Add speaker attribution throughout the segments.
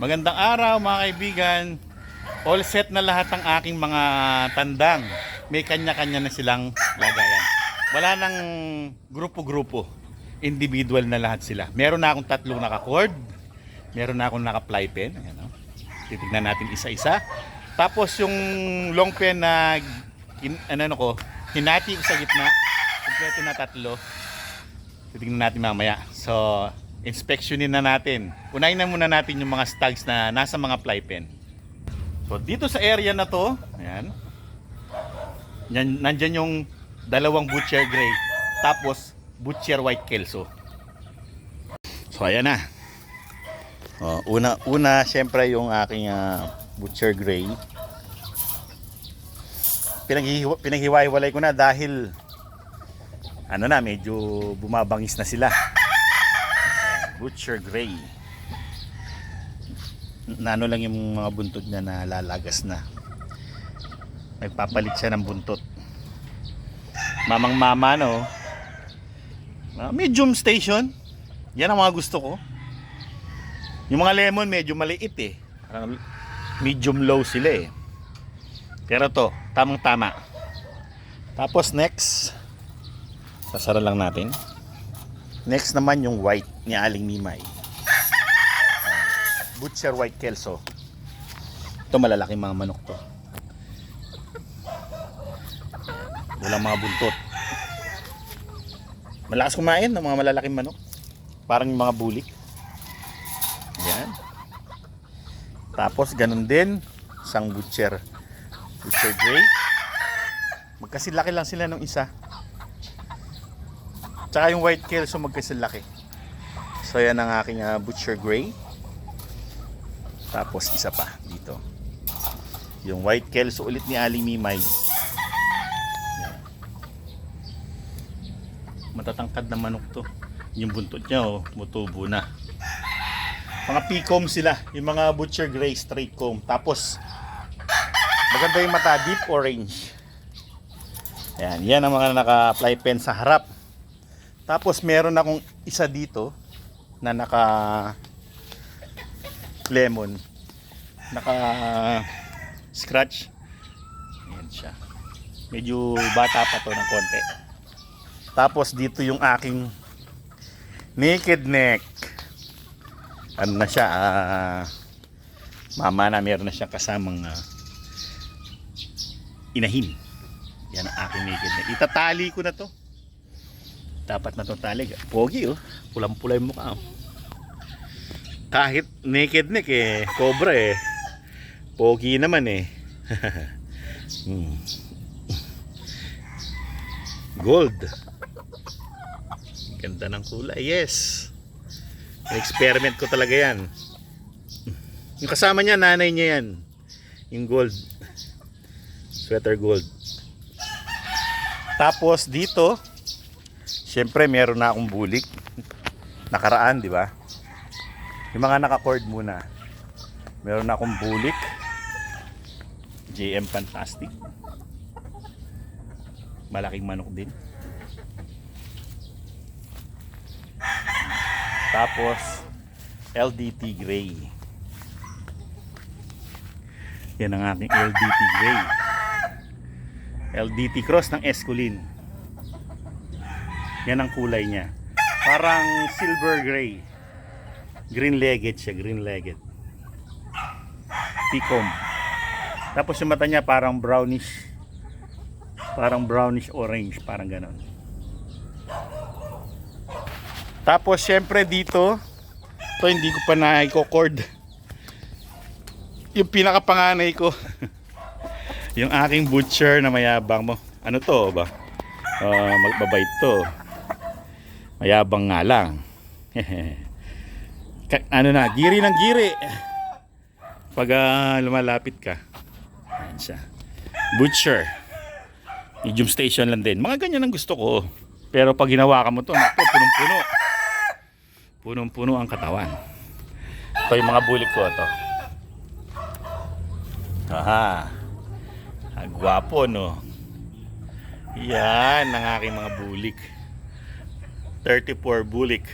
Speaker 1: Magandang araw mga kaibigan. All set na lahat ng aking mga tandang. May kanya-kanya na silang lagayan. Wala nang grupo-grupo. Individual na lahat sila. Meron na akong tatlong naka-cord. Meron na akong naka-ply pen. Ayan, no? Titignan natin isa-isa. Tapos yung long pen na hinati ko sa gitna. Kompleto na tatlo. Titignan natin mamaya. So, inspeksyonin na natin. Unahin na muna natin yung mga stags na nasa mga ply pen. So dito sa area na to, ayan, nandyan yung dalawang Butcher Gray, tapos Butcher White Kelso. So ayan na. Una syempre yung aking Butcher Gray. Pinaghiwa-hiwalay ko na dahil medyo bumabangis na sila. Butcher Gray. Nano lang yung mga buntot niya na lalagas na. Nagpapalit siya ng buntot. Mamang-mama no. Medium station. Yan ang mga gusto ko. Yung mga lemon medyo maliit eh. Parang medium low sila eh. Pero to, tamang-tama. Tapos next, sasara lang natin. Next naman yung white ni Aling Mimay. Butcher White Kelso. Ito malalaking mga manok to. Walang mga buntot. Malakas kumain ng mga malalaking manok. Parang yung mga bulik. Yan. Tapos ganun din isang Butcher Gray. Magkasilaki lang sila ng isa. Tsaka yung White Kelso magkasilaki. So yan ang aking Butcher Gray. Tapos isa pa dito. Yung White Kelso ulit ni Aling Mimay. Yan. Matatangkad na manok to. Yung buntot niya mutubo na. Mga P-comb sila. Yung mga Butcher Gray straight comb. Tapos maganda yung mata, deep orange. Yan ang mga naka-fly pen sa harap. Tapos meron akong isa dito na naka lemon, naka scratch. Ayan siya. Medyo bata pa to ng konti. Tapos dito yung aking naked neck. Ano na siya, mama na, meron na siyang kasamang inahin. Yan ang aking naked neck. Itatali ko na to. Dapat na itong talig. Pogi pulang-pula yung mukha Kahit naked neck cobra pogi naman Gold. Ganda ng kulay. Yes. Experiment ko talaga yan. Yung kasama niya, nanay niya yan. Yung gold. Sweater gold. Tapos dito siyempre meron na akong bulik. Nakaraan, di ba? Yung mga naka-cord muna. Meron na akong bulik. JM Fantastic. Malaking manok din. Tapos LDT Gray. Yan ang aking LDT Gray. LDT cross ng Esculin. Yan ang kulay niya. Parang silver gray. Green-legged siya, green-legged. P-comb. Tapos yung mata niya parang brownish. Parang brownish orange, parang ganon. Tapos syempre dito, to hindi ko pa na-i-cord. Yung pinakapanganay ko. Yung aking Butcher na mayabang mo. Ano to ba? Magbabait to. Mayabang nga lang. Giri ng giri. Pag lumalapit ka. Ayan siya. Butcher. Medium station lang din. Mga ganyan ang gusto ko. Pero pag hinawakan mo to, punong-puno. Punong-puno ang katawan. Ito yung mga bulik ko to. Gwapo no. Yan ang aking mga bulik. 34 bulik.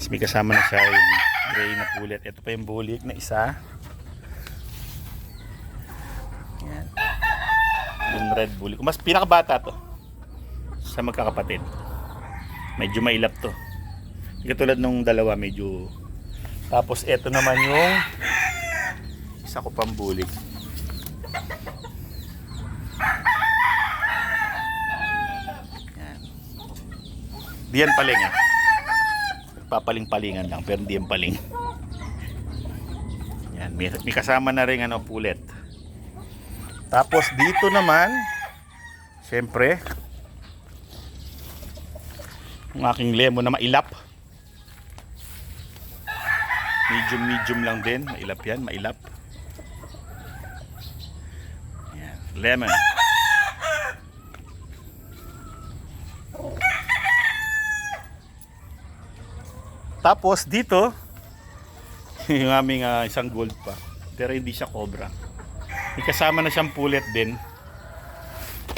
Speaker 1: Tapos may kasama na siya yung gray na pulet. Ito pa yung bulik na isa. Yan. Yung red bulik. Mas pinakabata to sa magkakapatid. Medyo mailap to. Hindi katulad nung dalawa, medyo. Tapos ito naman yung isa ko pang bulik. Yan. Di yan paling ah. Papaling-palingan lang pero hindi yan paling. Yan, may kasama na rin ano, pulet. Tapos dito naman, siyempre, ang aking lemon na mailap. Medium lang din. Mailap yan, mailap. Yan, lemon. Tapos dito, yung aming isang gold pa. Pero hindi siya cobra. May kasama na siyang pulet din.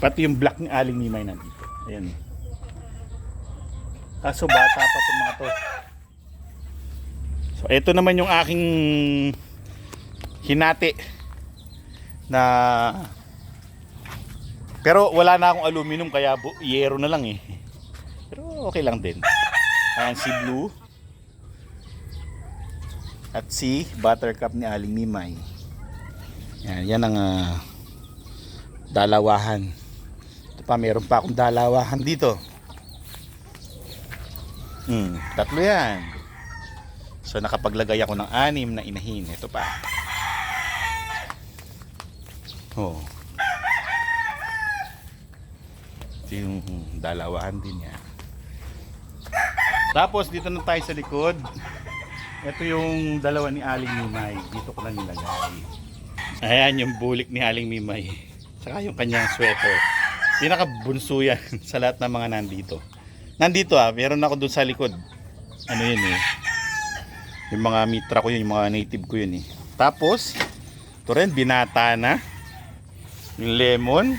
Speaker 1: Pati yung black ni Aling Mimay nandito. Ayan. Kaso bata pa itong mga to. So ito naman yung aking hinati na, pero wala na akong aluminum kaya yero na lang eh. Pero okay lang din. Ayan si Blue at si Buttercup ni Aling Mimay. Yan ang dalawahan. Ito pa, meron pa akong dalawahan dito. Tatlo yan. So nakapaglagay ako ng 6 na inahin. Ito pa. Oh. Ito yung dalawahan din yan. Tapos dito na tayo sa likod. Ito yung dalawa ni Aling Mimay. Dito ko lang nilagay. Ayan yung bulik ni Aling Mimay. Saka yung kanyang sweater. Pinakabunso yan sa lahat ng mga nandito. Nandito meron ako dun sa likod. Ano yun eh. Yung mga mitra ko yun, yung mga native ko yun eh. Tapos, ito rin, binata na. Yung lemon.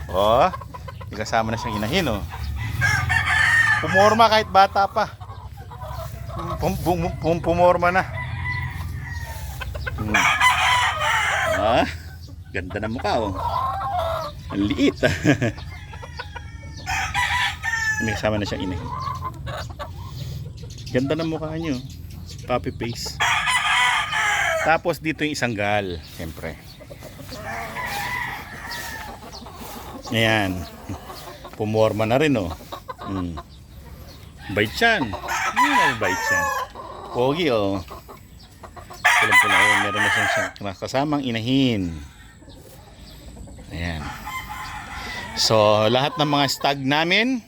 Speaker 1: Oh, may kasama na siyang inahin oh. Pumorma kahit bata pa. Pumorma na. Ganda na mukha oh. Ang liit may kasama na siyang inahin. Ganda ng mukha nyo. Puppy face. Tapos dito yung isang gal. Siyempre. Ayan. Pumorma na rin oh. Bait yan. Bait yan. Pogi oh. Pulang-pula oh. Meron na siyang kasamang inahin. Ayan. So lahat ng mga stag namin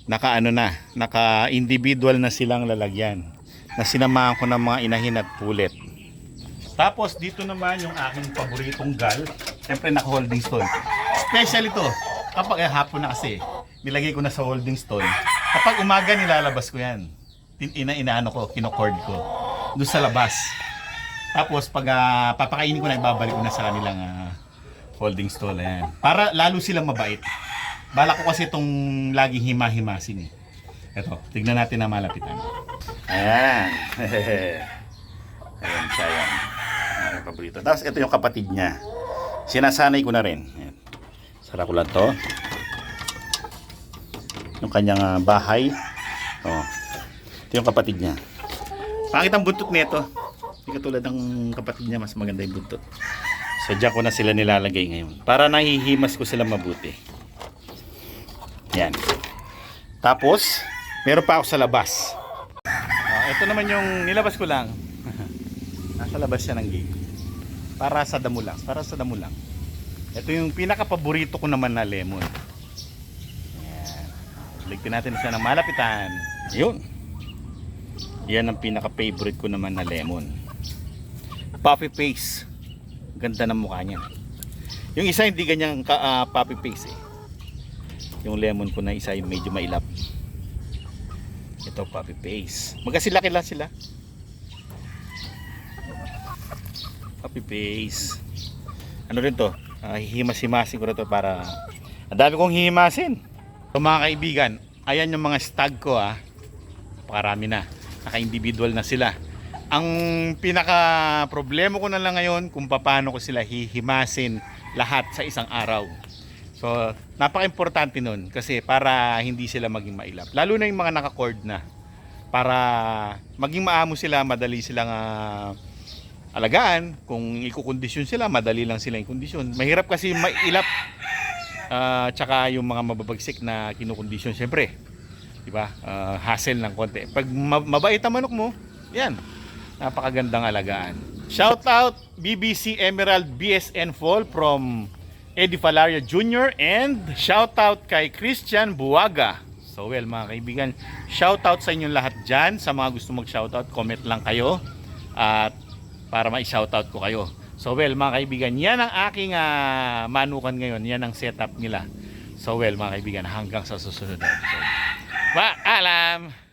Speaker 1: naka individual na silang lalagyan na sinamahan ko ng mga inahin at pulet. Tapos dito naman yung aking paboritong gal, siyempre naka holding stone. Special ito kapag hapon na kasi nilagay ko na sa holding stone. Kapag umaga nilalabas ko yan, inaano ko, kinocord ko doon sa labas. Tapos pag papakainin ko na, ibabalik ko na sa kanilang holding stone. Ayan. Para lalo silang mabait. Bala ko kasi itong laging hima-himasin eh. Ito, tignan natin na malapitan. Ayan. Ayan siya yan. Ayan, paborito. Tapos ito yung kapatid niya. Sinasanay ko na rin. Ayan. Sara ko lang to. Yung kanyang bahay. Oh. Ito yung kapatid niya. Pangit ang buntot nito. Hindi katulad ng kapatid niya, mas maganda yung buntot. So dyan ko na sila nilalagay ngayon. Para nahihimas ko sila mabuti. Yan. Tapos, meron pa ako sa labas. Ito naman yung nilabas ko lang. Nasa labas siya ng gate. Para sa damo lang. Para sa damo lang. Ito yung pinaka-paborito ko naman na lemon. Yan. Ligtin natin siya ng malapitan. Yun. Yan ang pinaka-favorite ko naman na lemon. Puppy face. Ganda ng mukha niya. Yung isa hindi ganyang puppy face eh. Yung lemon ko na isa yung medyo mailap. Ito puppy face. Magkasilaki lang sila. Puppy face. Ano rin to? Hihimas-himasin ko na to para ang dami kong hihimasin. So mga kaibigan, ayan yung mga stag ko Napakarami na. naka-individual na sila. Ang pinaka problema ko na lang ngayon kung paano ko sila hihimasin lahat sa isang araw. So, napaka-importante nun kasi para hindi sila maging mailap. Lalo na yung mga naka-cord na. Para maging maamo sila, madali silang alagaan. Kung ikukondisyon sila, madali lang sila yung kondisyon. Mahirap kasi mailap. Tsaka yung mga mababagsik na kinukondisyon, syempre. Diba? Hassle ng konti. Pag mabait ang manok mo, yan. Napakagandang alagaan. Shout out BBC Emerald BSN Fall from Eddie Falaria Jr. and shout out kay Christian Buwaga. So well mga kaibigan, shout out sa inyong lahat dyan. Sa mga gusto mag shout out, comment lang kayo at para ma-shout out ko kayo. So well mga kaibigan, yan ang aking manukan ngayon. Yan ang setup nila. So well mga kaibigan, hanggang sa susunod na episode. Paalam!